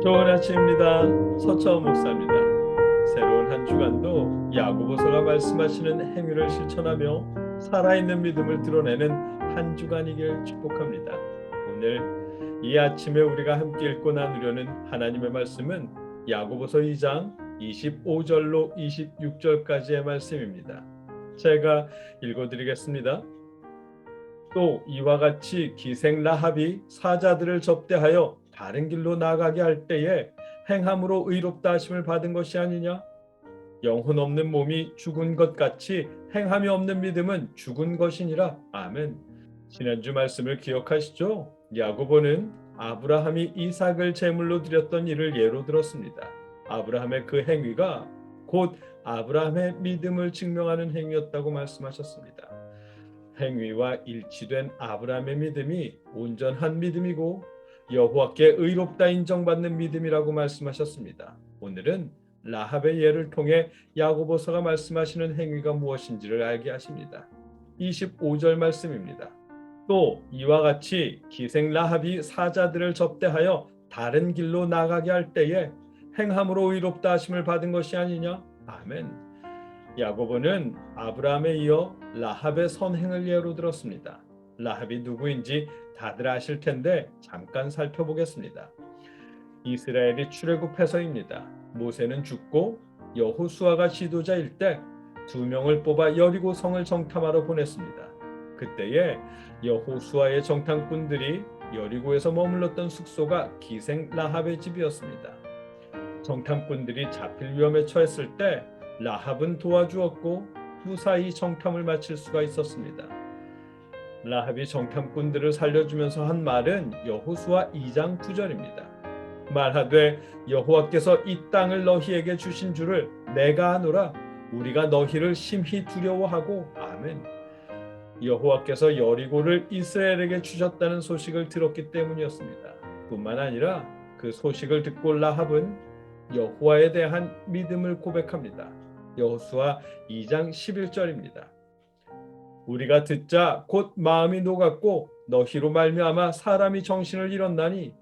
좋은 아침입니다. 서차원 목사입니다. 새로운 한 주간도 야고보서가 말씀하시는 행위를 실천하며 살아있는 믿음을 드러내는 한 주간이길 축복합니다. 오늘 이 아침에 우리가 함께 읽고 나누려는 하나님의 말씀은 야고보서 2장 25절로 26절까지의 말씀입니다. 제가 읽어드리겠습니다. 또 이와 같이 기생 라합이 사자들을 접대하여 다른 길로 나가게 할 때에 행함으로 의롭다 하심을 받은 것이 아니냐? 영혼 없는 몸이 죽은 것 같이 행함이 없는 믿음은 죽은 것이니라. 아멘. 지난주 말씀을 기억하시죠? 야고보는 아브라함이 이삭을 제물로 드렸던 일을 예로 들었습니다. 아브라함의 그 행위가 곧 아브라함의 믿음을 증명하는 행위였다고 말씀하셨습니다. 행위와 일치된 아브라함의 믿음이 온전한 믿음이고 여호와께 의롭다 인정받는 믿음이라고 말씀하셨습니다. 오늘은 라합의 예를 통해 야고보서가 말씀하시는 행위가 무엇인지를 알게 하십니다. 25절 말씀입니다. 또 이와 같이 기생 라합이 사자들을 접대하여 다른 길로 나가게 할 때에 행함으로 의롭다 하심을 받은 것이 아니냐? 아멘. 야고보는 아브라함에 이어 라합의 선행을 예로 들었습니다. 라합이 누구인지 다들 아실 텐데 잠깐 살펴보겠습니다. 이스라엘이 출애굽해서입니다. 모세는 죽고 여호수아가 지도자일 때 2명을 뽑아 여리고 성을 정탐하러 보냈습니다. 그때에 여호수아의 정탐꾼들이 여리고에서 머물렀던 숙소가 기생 라합의 집이었습니다. 정탐꾼들이 잡힐 위험에 처했을 때 라합은 도와주었고 무사히 정탐을 마칠 수가 있었습니다. 라합이 정탐꾼들을 살려주면서 한 말은 여호수아 2장 9절입니다. 말하되 여호와께서 이 땅을 너희에게 주신 줄을 내가 아노라. 우리가 너희를 심히 두려워하고. 아멘. 여호와께서 여리고를 이스라엘에게 주셨다는 소식을 들었기 때문이었습니다. 뿐만 아니라 그 소식을 듣고 라합은 여호와에 대한 믿음을 고백합니다. 여호수아 2장 11절입니다. 우리가 듣자 곧 마음이 녹았고 너희로 말미암아 사람이 정신을 잃었나니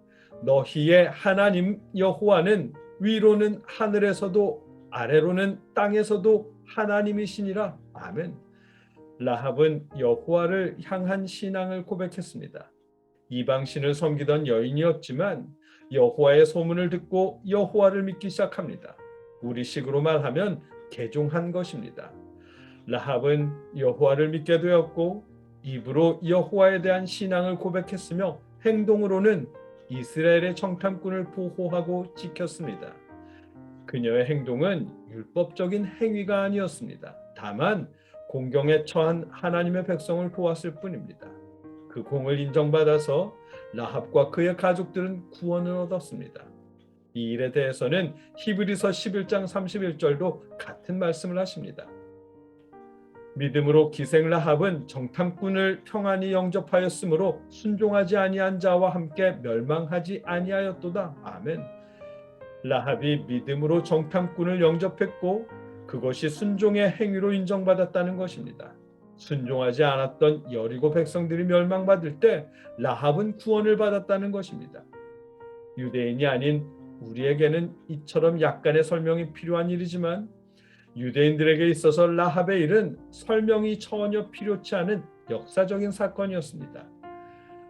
너희의 하나님 여호와는 위로는 하늘에서도 아래로는 땅에서도 하나님이시니라. 아멘. 라합은 여호와를 향한 신앙을 고백했습니다. 이방신을 섬기던 여인이었지만 여호와의 소문을 듣고 여호와를 믿기 시작합니다. 우리식으로 말하면 개종한 것입니다. 라합은 여호와를 믿게 되었고 입으로 여호와에 대한 신앙을 고백했으며 행동으로는 이스라엘의 정탐꾼을 보호하고 지켰습니다. 그녀의 행동은 율법적인 행위가 아니었습니다. 다만 공경에 처한 하나님의 백성을 도왔을 뿐입니다. 그 공을 인정받아서 라합과 그의 가족들은 구원을 얻었습니다. 이 일에 대해서는 히브리서 11장 31절도 같은 말씀을 하십니다. 믿음으로 기생 라합은 정탐꾼을 평안히 영접하였으므로 순종하지 아니한 자와 함께 멸망하지 아니하였도다. 아멘. 라합이 믿음으로 정탐꾼을 영접했고 그것이 순종의 행위로 인정받았다는 것입니다. 순종하지 않았던 여리고 백성들이 멸망받을 때 라합은 구원을 받았다는 것입니다. 유대인이 아닌 우리에게는 이처럼 약간의 설명이 필요한 일이지만 유대인들에게 있어서 라합의 일은 설명이 전혀 필요치 않은 역사적인 사건이었습니다.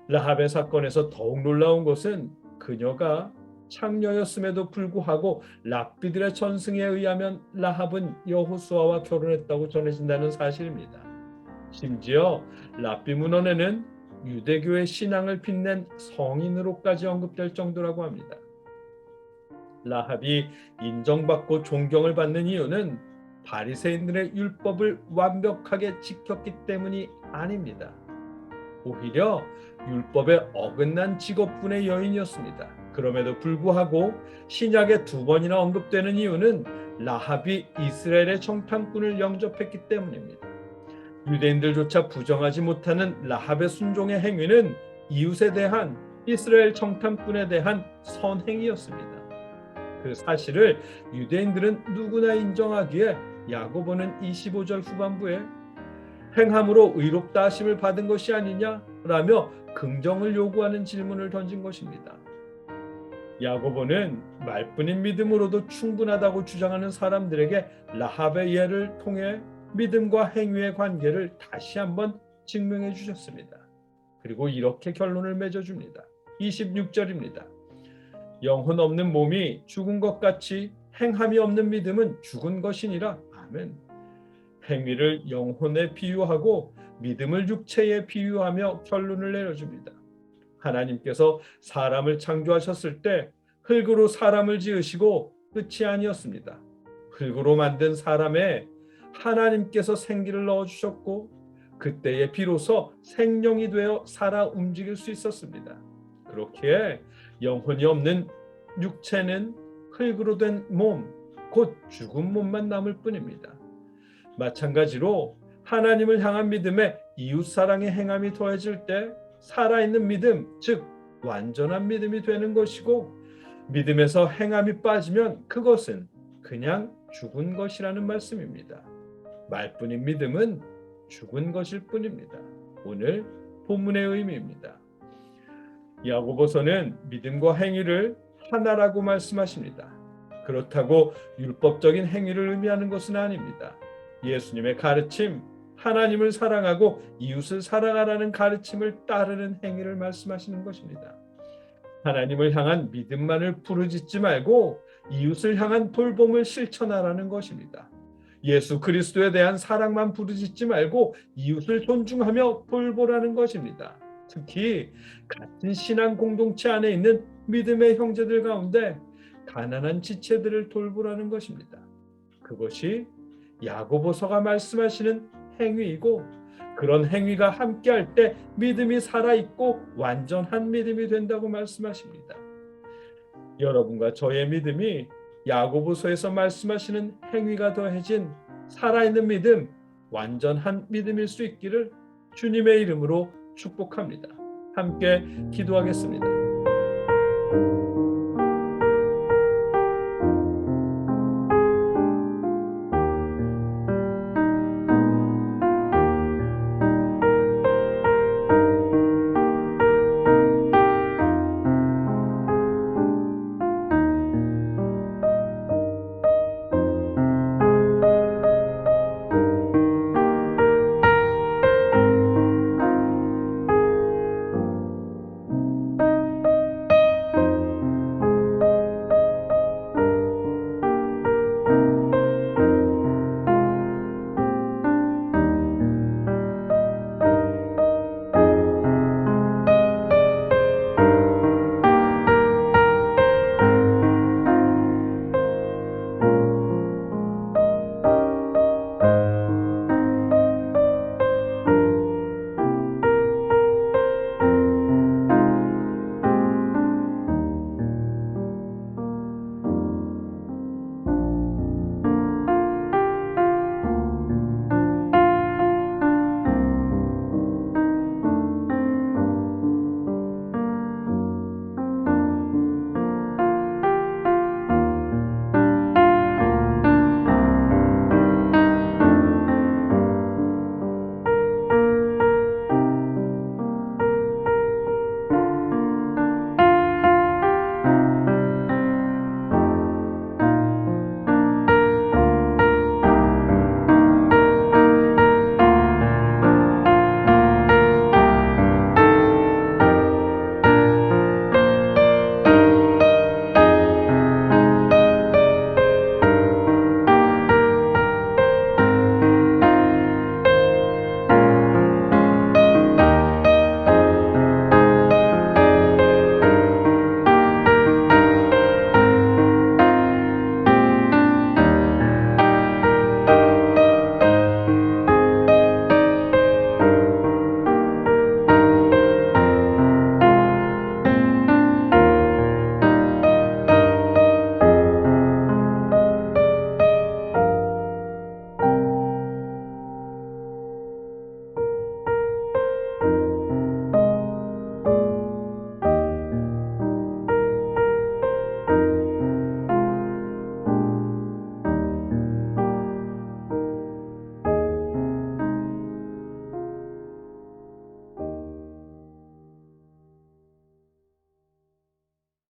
라합의 사건에서 더욱 놀라운 것은 그녀가 창녀였음에도 불구하고 랍비들의 전승에 의하면 라합은 여호수아와 결혼했다고 전해진다는 사실입니다. 심지어 랍비 문헌에는 유대교의 신앙을 빛낸 성인으로까지 언급될 정도라고 합니다. 라합이 인정받고 존경을 받는 이유는 바리새인들의 율법을 완벽하게 지켰기 때문이 아닙니다. 오히려 율법에 어긋난 직업군의 여인이었습니다. 그럼에도 불구하고 신약에 2번이나 언급되는 이유는 라합이 이스라엘의 정탐꾼을 영접했기 때문입니다. 유대인들조차 부정하지 못하는 라합의 순종의 행위는 이웃에 대한 이스라엘 정탐꾼에 대한 선행이었습니다. 그 사실을 유대인들은 누구나 인정하기에 야고보는 25절 후반부에 행함으로 의롭다 하심을 받은 것이 아니냐라며 긍정을 요구하는 질문을 던진 것입니다. 야고보는 말뿐인 믿음으로도 충분하다고 주장하는 사람들에게 라합의 예를 통해 믿음과 행위의 관계를 다시 한번 증명해 주셨습니다. 그리고 이렇게 결론을 맺어줍니다. 26절입니다. 영혼 없는 몸이 죽은 것 같이 행함이 없는 믿음은 죽은 것이니라. 아멘. 행위를 영혼에 비유하고 믿음을 육체에 비유하며 결론을 내려줍니다. 하나님께서 사람을 창조하셨을 때 흙으로 사람을 지으시고 끝이 아니었습니다. 흙으로 만든 사람에 하나님께서 생기를 넣어주셨고 그때에 비로소 생명이 되어 살아 움직일 수 있었습니다. 그렇기에 영혼이 없는 육체는 흙으로 된 몸, 곧 죽은 몸만 남을 뿐입니다. 마찬가지로 하나님을 향한 믿음에 이웃사랑의 행함이 더해질 때 살아있는 믿음, 즉 완전한 믿음이 되는 것이고 믿음에서 행함이 빠지면 그것은 그냥 죽은 것이라는 말씀입니다. 말뿐인 믿음은 죽은 것일 뿐입니다. 오늘 본문의 의미입니다. 야고보서는 믿음과 행위를 하나라고 말씀하십니다. 그렇다고 율법적인 행위를 의미하는 것은 아닙니다. 예수님의 가르침, 하나님을 사랑하고 이웃을 사랑하라는 가르침을 따르는 행위를 말씀하시는 것입니다. 하나님을 향한 믿음만을 부르짖지 말고 이웃을 향한 돌봄을 실천하라는 것입니다. 예수 그리스도에 대한 사랑만 부르짖지 말고 이웃을 존중하며 돌보라는 것입니다. 특히 같은 신앙 공동체 안에 있는 믿음의 형제들 가운데 가난한 지체들을 돌보라는 것입니다. 그것이 야고보서가 말씀하시는 행위이고 그런 행위가 함께할 때 믿음이 살아있고 완전한 믿음이 된다고 말씀하십니다. 여러분과 저의 믿음이 야고보서에서 말씀하시는 행위가 더해진 살아있는 믿음, 완전한 믿음일 수 있기를 주님의 이름으로 축복합니다. 함께 기도하겠습니다.